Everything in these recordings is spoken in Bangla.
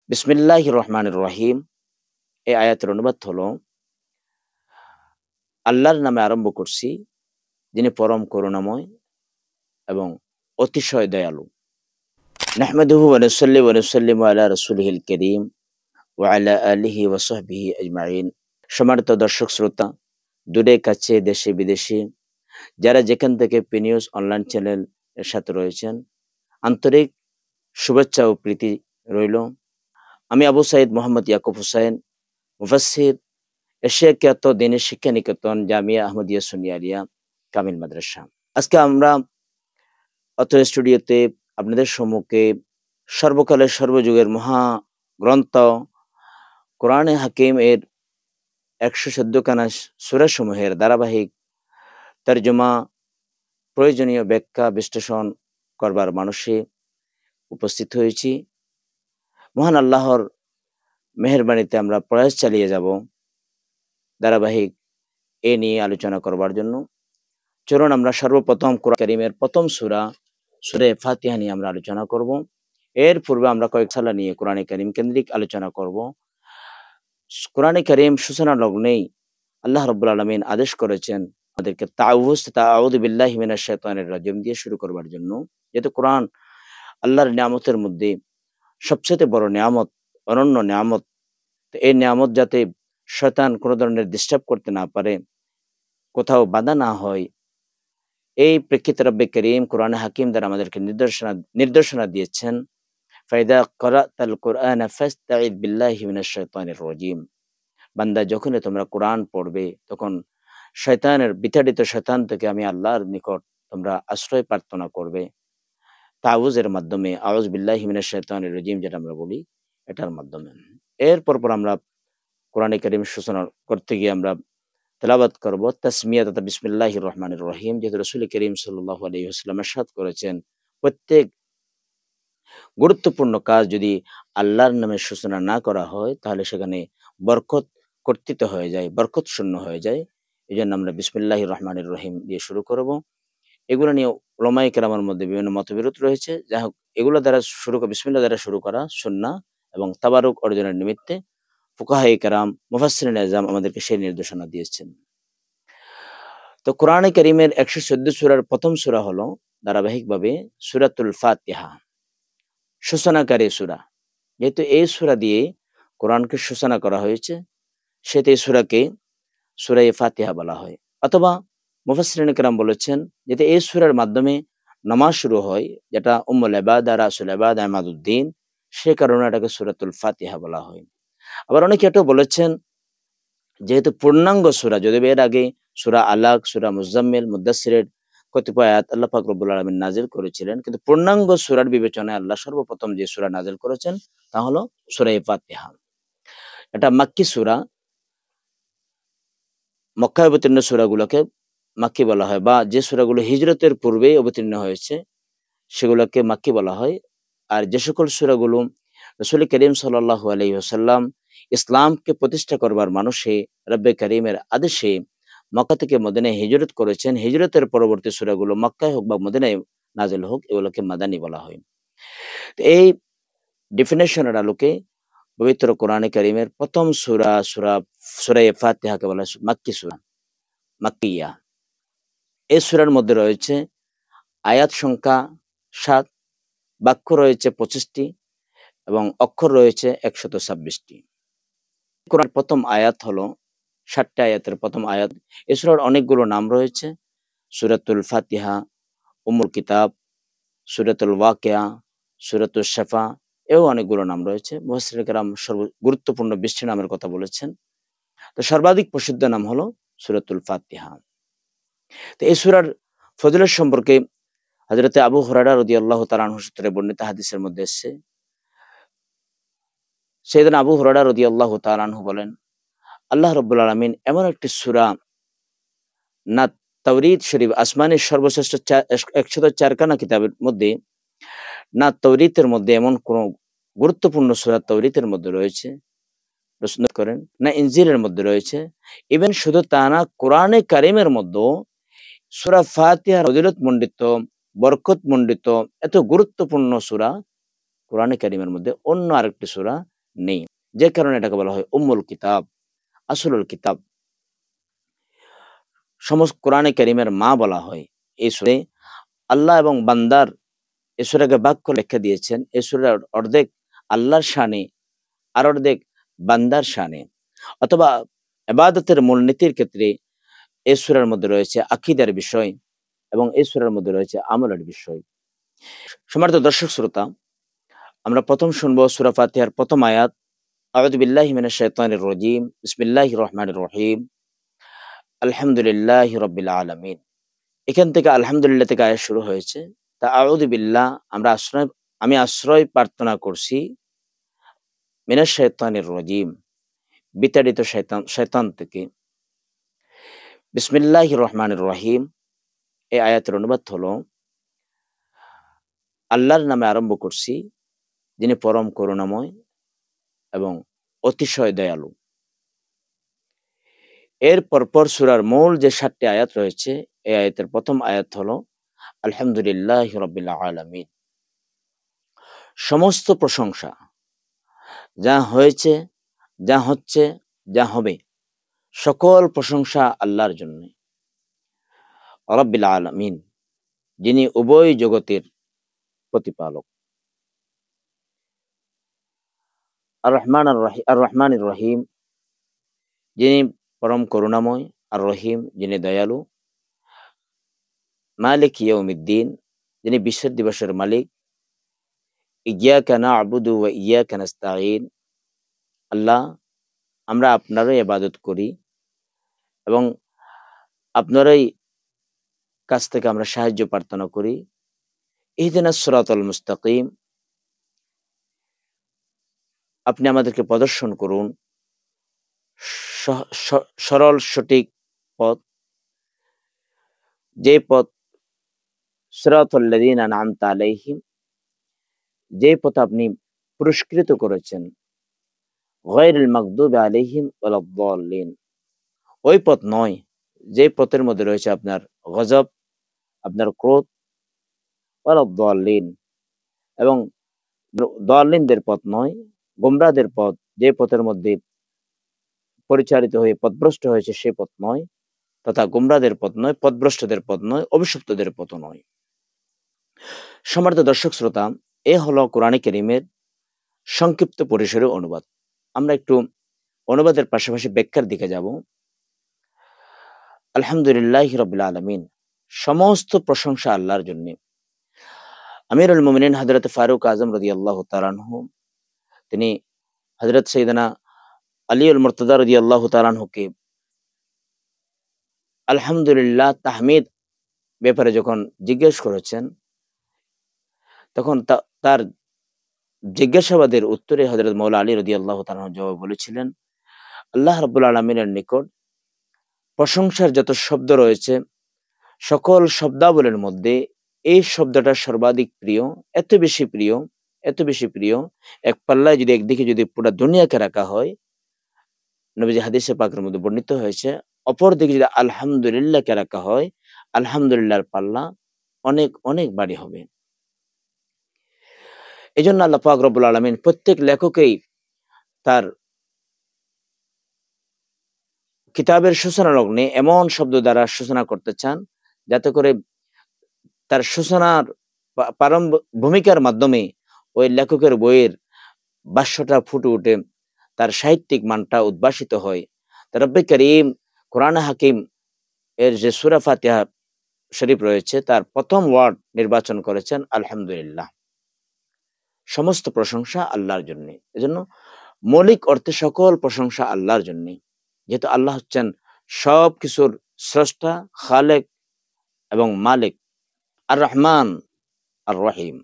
বিসমিল্লাহির রহমানির রহিম। এই আয়াতের অনুবাদ হলো, আল্লাহর নামে আরম্ভ করছি, যিনি পরম করুণাময় এবং অতিশয় দয়ালু। নাহমাদুহু ওয়া নুসাল্লি ওয়া নুসাল্লিমু আলা রাসূলিহিল কারীম ওয়া আলা আলিহি ওয়া সাহবিহি আজমাইন। সম্মানিত দর্শক শ্রোতা, দূরে কাছে, দেশে বিদেশে যারা যেখান থেকে পি নিউজ অনলাইন চ্যানেল এর সাথে রয়েছেন, আন্তরিক শুভেচ্ছা ও প্রীতি রইল। আমি আবু সাঈদ মোহাম্মদ ইয়াকুব হুসাইন, মুফাসসির, এশিয়া খ্যাত দিনী শিক্ষা নিকেতন জামিয়া আহমদিয়া সুন্নিয়ারিয়া কামিল মাদ্রাসা। আজকে আমরা স্টুডিওতে আপনাদের সম্মুখে সর্বকালের সর্বযুগের মহা গ্রন্থ কোরআনে হাকিম এর ১১৪ খানা সূরা সমূহের ধারাবাহিক তর্জমা, প্রয়োজনীয় ব্যাখ্যা বিশ্লেষণ করবার মানসে উপস্থিত হয়েছি। মহান আল্লাহর মেহেরবানিতে আমরা প্রয়াস চালিয়ে যাব ধারাবাহিক এ নিয়ে আলোচনা করবার জন্য। চলুন আমরা সর্বপ্রথম কোরআন কারীমের প্রথম সূরা সূরা ফাতিহা নিয়ে আমরা আলোচনা করব। এর পূর্বে আমরা কয়েক সালা নিয়ে কোরআনে কারীম কেন্দ্রিক আলোচনা করব। কোরআনে কারীম সূচনা লগ্নেই আল্লাহ রাব্বুল আলামিন আদেশ করেছেন আমাদেরকে আউযু বিল্লাহি মিনাশ শাইতানির রাজিম দিয়ে শুরু করবার জন্য। যেহেতু কোরআন আল্লাহর নিয়ামতের মধ্যে সবচেয়ে বড় নিয়ামত, অনন্য নিয়ামত। তো এই নিয়ামত যাতে শয়তান কোনো ধরনের ডিস্টার্ব করতে না পারে, কোথাও বাধা না হয়, এই প্রেক্ষিতে রব্বে করিম কোরআনে হাকিম দ্বারা আমাদেরকে নির্দেশনা দিয়েছেন, ফাইদা করাতাল কুরআনা ফাস্তাইদ বিল্লাহি মিনাশ শাইতানির রাজিম। বান্দা, যখনই তোমরা কোরআন পড়বে তখন শয়তানের বিতাড়িত শয়তান থেকে আমি আল্লাহর নিকট তোমরা আশ্রয় প্রার্থনা করবে তাউজের মাধ্যমে, আউজ বিল্লাহি মিনাশ শাইতানির রাজিম যেটা আমরা বলি, এটার মাধ্যমে। এরপর আমরা কোরআনে কারীম সূচনা করতে গিয়ে আমরা তেলাওয়াত করব তাসমিয়া তথা বিসমিল্লাহির রহমানির রহিম। যেহেতু রাসূল করিম সাল্লাল্লাহু আলাইহি ওয়াসাল্লাম ইরশাদ করেছেন, প্রত্যেক গুরুত্বপূর্ণ কাজ যদি আল্লাহর নামে সূচনা না করা হয় তাহলে সেখানে বরকত কর্তৃত হয়ে যায়, বরকত শূন্য হয়ে যায়। এজন্য আমরা বিসমিল্লাহির রহমানির রহিম দিয়ে শুরু করব। এগুলো নিয়ে উলামায়ে কেরামের মধ্যে বিভিন্ন মতবিরোধ রয়েছে। যাই হোক, এগুলো দ্বারা বিসমিল্লাহ দ্বারা শুরু করা সুন্নাহ এবং তাবারুক অর্জনের নিমিত্তে ফুকাহায়ে কেরাম, মুফাসসিরিনে আযম আমাদেরকে সেই নির্দেশনা দিয়েছেন। তো কোরআনে কারীমের ১১৪ সূরার প্রথম সূরা হলো ধারাবাহিকভাবে সূরাতুল ফাতিহা, সূচনাকারী সূরা। যেহেতু এই সূরা দিয়ে কোরআনকে সূচনা করা হয়েছে, সেহেতু এই সূরাকে সূরায়ে ফাতিহা বলা হয়। অথবা মুফাসসিরিনে কেরাম বলেছেন, যেহেতু এই সূরার মাধ্যমে নামাজ শুরু হয়, যেটা উম্মুল ইবাদা, রাসুল ইবাদা, ইমাদুদ্দিন, সে কারণে এটাকে সূরাতুল ফাতিহা বলা হয়। আবার অনেকে এটাও বলেছেন, যেহেতু পূর্ণাঙ্গ সূরা, যদিও এর আগে সূরা আলাক, সূরা মুজাম্মিল, মুদ্দাসসিরের কতিপয় আয়াত আল্লাহ পাক রব্বুল আলামিন নাজিল করেছিলেন, কিন্তু পূর্ণাঙ্গ সূরার বিবেচনায় আল্লাহ সর্বপ্রথম যে সূরা নাজিল করেছেন তা হলো সূরা ফাতিহা। এটা মাক্কি সূরা। মক্কায় অবতীর্ণ সূরাগুলোকে মাক্কি বলা হয়, বা যে সূরাগুলো হিজরতের পূর্বেই অবতীর্ণ হয়েছে সেগুলোকে মাক্কি বলা হয়। আর যে সকল সূরাগুলো রাসূল করিম সাল্লাল্লাহু আলাইহি ওয়াসাল্লাম ইসলামকে প্রতিষ্ঠা করবার মানুষে রব্বে কারীমের আদেশে মক্কা থেকে মদিনায় হিজরত করেছেন, হিজরতের পরবর্তী সূরাগুলো মক্কায় হোক বা মদিনায় নাজিল হোক, এগুলোকে মাদানী বলা হয়। তো এই ডেফিনেশনের আলোকে পবিত্র কোরআনে কারীমের প্রথম সূরায়ে ফাতিহাকে বলা হয় মাক্কি সূরা, মাক্কিয়া। এই সূরার মধ্যে রয়েছে আয়াত সংখ্যা ৭, বাক্য রয়েছে ২৫টি এবং অক্ষর রয়েছে ১২৬টি। কোরআনের প্রথম আয়াত হলো ৭টা আয়াতের প্রথম আয়াত। এ সূরার অনেকগুলো নাম রয়েছে: সূরাতুল ফাতিহা, উম্মুল কিতাব, সূরাতুল ওয়াকিয়া, সূরাতুশ শাফা, এও অনেকগুলো নাম রয়েছে। মুফাসসিরিনে কেরাম গুরুত্বপূর্ণ ২০টি নামের কথা বলেছেন। তো সর্বাধিক প্রসিদ্ধ নাম হলো সূরাতুল ফাতিহা। তো এই সূরার ফজিলত সম্পর্কে হযরত আবু হুরায়রা রাদিয়াল্লাহু তাআলা আনহু সূত্রে বর্ণিত হাদিসের মধ্যে এসেছে, সাইয়েদনা আবু হুরায়রা রাদিয়াল্লাহু তাআলা আনহু বলেন, আল্লাহ রাব্বুল আলামিন এমন একটি সূরা, না তাওরীত শরীফ আসমানের সর্বশ্রেষ্ঠ ১০৪ খানা কিতাবের মধ্যে, না তাওরীতের মধ্যে এমন কোন গুরুত্বপূর্ণ সূরা তাওরীতের মধ্যে রয়েছে করেন, না ইনজিলের মধ্যে রয়েছে, ইভেন শুধু তা না, কোরআনে কারীমের মধ্যেও সূরা ফাতিহার ফজিলত মণ্ডিত, বরকত মণ্ডিত এত গুরুত্বপূর্ণ সূরা কোরআনে কারীমের মধ্যে অন্য আরেকটি সূরা নেই, যে কারণে এটাকে বলা হয় উম্মুল কিতাব, আসলুল কিতাব। সমস্ত কোরআনে কারিমের মা বলা হয় এই সূরা। আল্লাহ এবং বান্দার এই সূরাকে ভাগ করে ব্যাখ্যা দিয়েছেন। এই সূরার অর্ধেক আল্লাহর শানে, আর অর্ধেক বান্দার শানে, অথবা ইবাদতের মূলনীতির ক্ষেত্রে এই সূরার মধ্যে রয়েছে আকীদার বিষয় এবং এই সূরার মধ্যে রয়েছে আমলের বিষয়। সম্মানিত দর্শক শ্রোতা, আমরা প্রথম শুনবো সূরা ফাতিহার প্রথম আয়াত। আউযু বিল্লাহি মিনাশ শাইতানির রাজীম। বিসমিল্লাহির রহমানির রহিম। আলহামদুলিল্লাহি রাব্বিল আলামিন। এখান থেকে আলহামদুলিল্লাহ থেকে আয়াত শুরু হয়েছে। তা আউযু বিল্লাহ, আমি আশ্রয় প্রার্থনা করছি মিনাশ শাইতানির রাজীম, বিতাড়িত শয়তান থেকে। বিসমিল্লাহির রহমানির রহিম, এই আয়াতের অনুবাদ হলো আল্লাহর নামে আরম্ভ করছি, যিনি পরম করুণাময় এবং অতিশয় দয়ালু। এর পরপর সূরার মূল যে ৭টি আয়াত রয়েছে, এই আয়াতের প্রথম আয়াত হলো আলহামদুলিল্লাহি রাব্বিল আলামিন। সমস্ত প্রশংসা, যা হয়েছে, যা হচ্ছে, যা হবে, সকল প্রশংসা আল্লাহর জন্য। রাব্বিল আলামিন, যিনি উভয় জগতের প্রতিপালক। আর রহমানির রহিম, যিনি পরম করুণাময়। আর রহিম, যিনি দয়ালু। মালিক ইয়াউমিদ্দিন, যিনি বিশ্বের দিবসের মালিক। ইয়্যাকা না'বুদু ওয়া ইয়্যাকা নাস্তাঈন, আল্লাহ, আমরা আপনারই ইবাদত করি এবং আপনারই কাছ থেকে আমরা সাহায্য প্রার্থনা করি। ইহদিনাস সিরাতাল মুস্তাকিম, আপনি আমাদেরকে প্রদর্শন করুন সরল সঠিক পথ, যে পথ সিরাতাল্লাযীনা আন'আমতা আলাইহিম, যে পথ আপনি পুরস্কৃত করেছেন। গায়রিল মাগদুবি আলাইহিম ওয়ালাদ-দাল্লিন, ওই পথ নয় যে পথের মধ্যে রয়েছে আপনার গজব, আপনার ক্রোধ। ওয়ালাদ-দাল্লিন, এবং দাল্লিনদের পথ নয়, গোমরাহদের পথ, যে পথের মধ্যে পরিচালিত হয়ে পথভ্রষ্ট হয়েছে সে পথ নয়, তথা গোমরাহদের পথ নয়, পথভ্রষ্টদের পথ নয়, অভিশপ্তদের পথ নয়। সম্মানিত দর্শক শ্রোতা, এ হলো কোরআনে কারীমের সংক্ষিপ্ত পরিসরে অনুবাদ। আমরা একটু অনুবাদের পাশাপাশি ব্যাখ্যার দিকে যাব। আলহামদুলিল্লাহি রাব্বিল আলামিন, সমস্ত প্রশংসা আল্লাহর জন্য। আমিরুল মুমিনিন হযরত ফারুক আযম রাদিয়াল্লাহু তাআলা আনহু, তিনি হযরত সাইয়েদনা আলীউল মুর্তজা রাদিয়াল্লাহু তাআলা আনহুকে আলহামদুলিল্লাহ তাহমিদ ব্যাপারে যখন জিজ্ঞেস করেছেন, তখন তার জিজ্ঞাসাবাদের উত্তরে হযরত মাওলা আলী রাদিয়াল্লাহু তাআলা আনহু জবাব বলেছিলেন, আল্লাহ রাব্বুল আলামিনের নিকট প্রশংসার যত শব্দ রয়েছে, সকল শব্দাবলীর মধ্যে এই শব্দটা সর্বাধিক প্রিয়, এত বেশি প্রিয়, এত বেশি প্রিয়, এক পাল্লায় যদি একদিকে যদি পুরা দুনিয়াকে রাখা হয়, নবীজি হাদিসে পাকের মধ্যে বর্ণিত হয়েছে, অপর দিকে যদি আলহামদুলিল্লাহকে রাখা হয়, আলহামদুলিল্লাহর পাল্লা অনেক অনেক ভারী হবে। এজন্য আল্লাহ পাক রব্বুল আলামিন প্রত্যেক লেখকেই তার কিতাবের সূচনা লগ্নে এমন শব্দ দ্বারা সূচনা করতে চান, যাতে করে তার সূচনার ভূমিকার মাধ্যমে ওই লেখকের বইয়ের ভাষ্যটা ফুটে উঠে, তার সাহিত্যিক মানটা উদ্ভাসিত হয়। রব্বে করিম কোরআনে হাকিম এর যে সূরা ফাতিহা শরীফ রয়েছে, তার প্রথম ওয়ার্ড নির্বাচন করেছেন আলহামদুলিল্লাহ। সমস্ত প্রশংসা আল্লাহর জন্য। এজন্য মৌলিক অর্থে সকল প্রশংসা আল্লাহর জন্য, যেহেতু আল্লাহ হচ্ছেন সব কিছুর স্রষ্টা, খালেক এবং মালিক। আর রহমান, আর রহিম,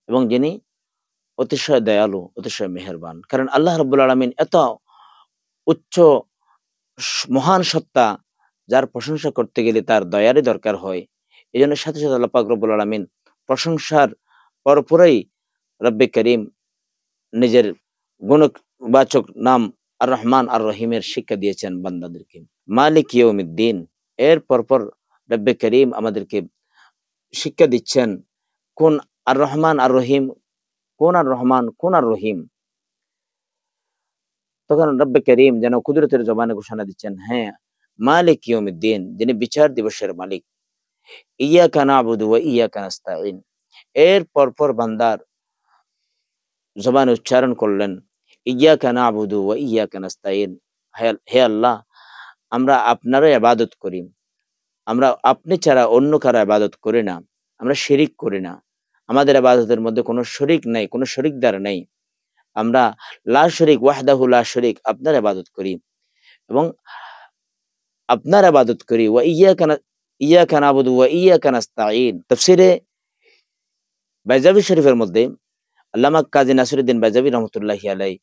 এবং যিনি অতিশয় দয়ালু, অতিশয় মেহেরবান। কারণ আল্লাহ রাব্বুল আলামিন এত উচ্চ মহান সত্তা, যার প্রশংসা করতে গেলে তার দয়ারই দরকার হয়। এজন্য সাথে সাথে আল্লাহ পাক রব্বুল আলামিন প্রশংসার পরপরই রব্বে করিম নিজের গুণবাচক নাম আর রহমান আর রহিমের শিক্ষা দিয়েছেন বান্দাদেরকে। মালিক ইয়াউমিদ্দিন, এর পরপর রব্বে করিম আমাদেরকে শিক্ষা দিচ্ছেন কোন আর রহমান আর রহিম, কোন আর রহমান, কোন আর রহিম। তখন রব্বে করিম যেন কুদরতের জবানে ঘোষণা দিচ্ছেন, হ্যাঁ, মালিক ইয়াউমিদ্দিন, যিনি বিচার দিবসের মালিক। ইয়াকা না'বুদু ওয়া ইয়াকা নাস্তাঈন। এর পরপর বান্দার জবানে উচ্চারণ করলেন, ইয়াকা না'বুদু ওয়া ইয়াকা নাস্তাঈন। হে আল্লাহ, আমরা আপনারই ইবাদত করি। আমরা আপনি ছাড়া অন্য কারো ইবাদত করি না। আমরা শিরিক করি না। আমাদের ইবাদতের মধ্যে কোনো শরিক নাই, কোনো শরিকদার নাই। আমরা লা শরিক ওয়াহদাহু লা শরিক, আপনার ইবাদত করি এবং আপনার ইবাদত করি। ওয়া ইয়াকা না'বুদু ওয়া ইয়াকা নাস্তাঈন। তাফসীরে বাইজাবি শরীফের মধ্যে আল্লামা কাজী নাসিরউদ্দিন বাইজাবি রহমাতুল্লাহি আলাইহি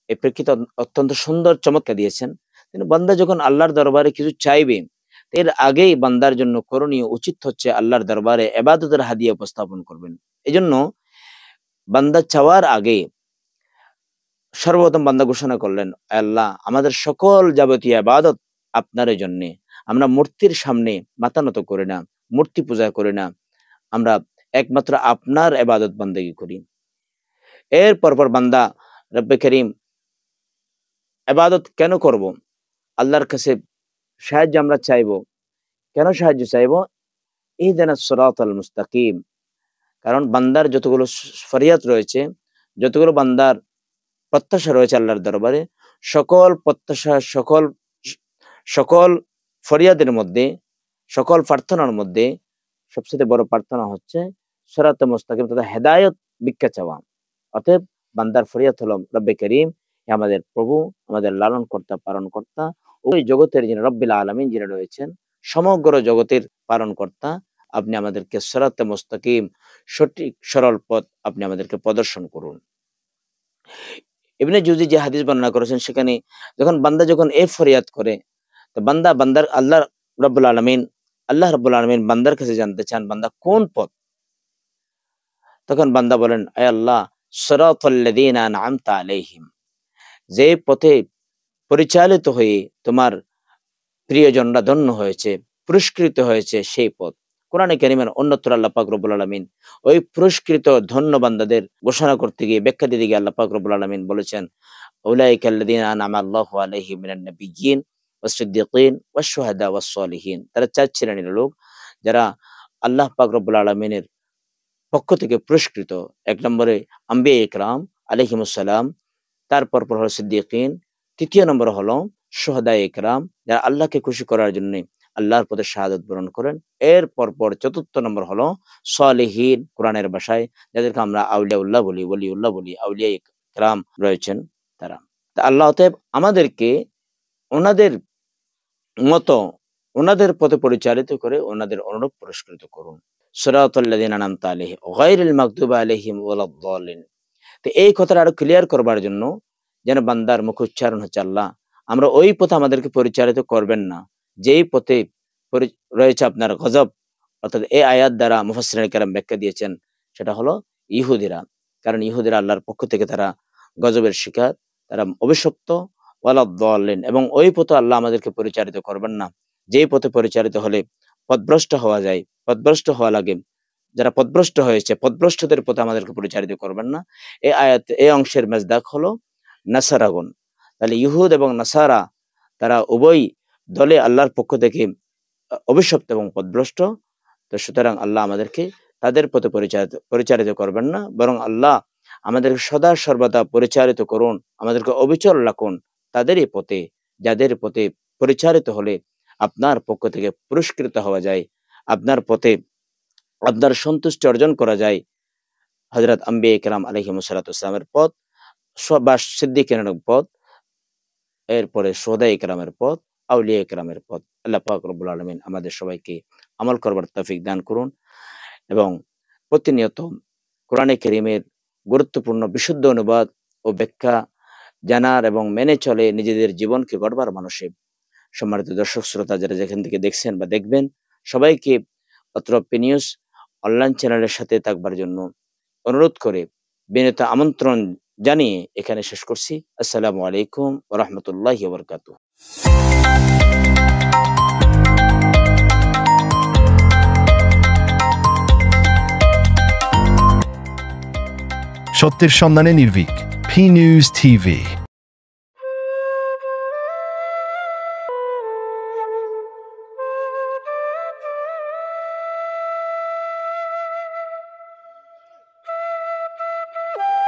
এই প্রেক্ষিতে অত্যন্ত সুন্দর চমৎকার দিয়েছেন। কিন্তু বান্দা যখন আল্লাহর দরবারে কিছু চাইবে, এর আগেই বান্দার জন্য করণীয় উচিত হচ্ছে আল্লাহর দরবারে ইবাদতের হাদিয়া উপস্থাপন করবেন। এজন্য বান্দা চাওয়ার আগে সর্বপ্রথম বান্দা ঘোষণা করলেন, আল্লাহ, আমাদের সকল যাবতীয় ইবাদত আপনারই জন্যে। আমরা মূর্তির সামনে মাথা নত করি না, মূর্তি পূজা করি না। আমরা একমাত্র আপনার ইবাদত বন্দেগী করি। এর পরপর বান্দা রব্বে করিম ইবাদত কেন করব? আল্লাহর কাছে সাহায্য আমরা চাইবো। কেন সাহায্য চাইবো? ইহদিনাস সিরাতাল মুস্তাকিম। কারণ বান্দার যতগুলো ফরিয়াদ রয়েছে, যতগুলো বান্দার প্রত্যাশা রয়েছে আল্লাহর দরবারে, সকল প্রত্যাশা, সকল ফরিয়াদের মধ্যে, সকল প্রার্থনার মধ্যে সবচেয়ে বড় প্রার্থনা হচ্ছে সিরাতে মুস্তাকিম তথা হেদায়েত ভিক্ষা চাওয়া। অতএব বান্দার ফরিয়াদ হলো, রব্বে করিম, হে আমাদের প্রভু, আমাদের লালন কর্তা, পালন কর্তা, ওই জগতের যিনি রব্বিল আলামিন যিনি রয়েছেন, সমগ্র জগতের পালন কর্তা, আপনি আমাদেরকে সিরাতে মুস্তাকিম, সঠিক সরল পথ আপনি আমাদেরকে প্রদর্শন করুন। ইবনে জুজি যে হাদিস বর্ণনা করেছেন, সেখানে বান্দা যখন এই ফরিয়াদ করে, তো বান্দার আল্লাহ রাব্বুল আলামিন বান্দার কাছে জানতে চান, বান্দা কোন পথ? তখন বান্দা বলেন, আয় আল্লাহ, সিরাতাল্লাযীনা আন'আমতা আলাইহিম, যে পথে পরিচালিত হয়ে তোমার প্রিয়জনরা ধন্য হয়েছে, পুরস্কৃত হয়েছে, সেই পথ। কোরআনে কারীমের অন্যত্র আল্লাহ পাক রব্বুল আলামিন ওই পুরস্কৃত ধন্য বান্দাদের ঘোষণা করতে গিয়ে, ব্যাখ্যা দিতে গিয়ে আল্লাহ পাক রব্বুল আলামিন বলেছেন, উলাইকাল্লাযীনা আন'আমা আল্লাহু আলাইহিম মিনান নাবিয়্যিন ওয়াস-সিদ্দীকিন ওয়াশ-শুহাদা ওয়াস-সালিহিন। তারা 4 শ্রেণীর লোক যারা আল্লাহ পাক রব্বুল আলামিনের পক্ষ থেকে পুরস্কৃত। 1 নম্বরে আম্বিয়া ইকরাম আলাইহিমুস সালাম, তারপর হলো সিদ্দীকিন, 3 নম্বর হলো শুহাদা ইকরাম, যারা আল্লাহকে খুশি করার জন্য আল্লাহর পথে শাহাদাত বরণ করেন। এর পরপর 4 নম্বর হলো সালিহিন, কোরআনের ভাষায় যাদেরকে আমরা আউলিয়াউল্লাহ বলি, ওলিউল্লাহ বলি, আউলিয়া ইকরাম রয়েছেন তারা। তা আল্লাহ অতএব আমাদেরকে ওনাদের মতো, ওনাদের পথে পরিচালিত করে ওনাদের অনুরূপ পুরস্কৃত করুন। সিরাতাল্লাযীনা আন'আমতা আলাইহিম গায়রিল মাগদুবি আলাইহিম ওয়ালাদ-দাল্লিন। তো এই কথাটা আরো ক্লিয়ার করবার জন্য যেন বান্দার মুখ উচ্চারণ হচ্ছে, আল্লাহ, আমরা ওই পথে আমাদেরকে পরিচালিত করবেন না যেই পথে রয়েছে আপনার গজব। অর্থাৎ এই আয়াত দ্বারা মুফাসসিরিনে কেরাম ব্যাখ্যা দিয়েছেন, সেটা হলো ইহুদিরা। কারণ ইহুদিরা আল্লাহর পক্ষ থেকে তারা গজবের শিকার, তারা অভিশপ্ত, ওয়ালাদ-দাল্লিন, এবং ওই পথে আল্লাহ আমাদেরকে পরিচালিত করবেন না যেই পথে পরিচালিত হলে পথভ্রষ্ট হওয়া যায়, পথভ্রষ্ট হওয়া লাগে। যারা পথভ্রষ্ট হয়েছে, পথভ্রষ্টদের পথে আমাদেরকে পরিচালিত করবেন না। এই আয়াত, এই অংশের মেজদাক হলো নাসারাগণ। তাহলে ইহুদ এবং নাসারা তারা উভয় দলে আল্লাহর পক্ষ থেকে অভিশপ্ত এবং পথভ্রষ্ট। তো সুতরাং আল্লাহ আমাদেরকে তাদের পথে পরিচালিত করবেন না, বরং আল্লাহ আমাদেরকে সদা সর্বদা পরিচালিত করুন, আমাদেরকে অবিচল রাখুন তাদেরই পথে, যাদের পথে পরিচালিত হলে আপনার পক্ষ থেকে পুরস্কৃত হওয়া যায়, আপনার পথে আপনার সন্তুষ্টি অর্জন করা যায়। হযরত আম্বিয়া ইকরাম আলাইহিমুস সালাতু ওয়াস সালামের পথ, বা সিদ্দীকিনের পথ, এরপরে শুহাদা ইকরামের পথ, আউলিয়া ইকরামের পথ। আল্লাহ পাক রব্বুল আলামিন আমাদের সবাইকে আমল করবার তৌফিক দান করুন এবং প্রতিনিয়ত কোরআনে কারীমের গুরুত্বপূর্ণ বিশুদ্ধ অনুবাদ ও ব্যাখ্যা জানার এবং মেনে চলে নিজেদের জীবনকে গড়বার মানসে সম্মানিত দর্শক শ্রোতা যারা যেখান থেকে দেখছেন বা দেখবেন, সবাইকে অত্র নিউজ অনলাইন চ্যানেলের সাথে থাকবার জন্য অনুরোধ করে বিনীত আমন্ত্রণ জানিয়ে এখানে শেষ করছি। আসসালামু আলাইকুম ওয়া রাহমাতুল্লাহি ওয়া বারাকাতুহু। সত্যের সন্ধানে নির্ভীক, P News TV।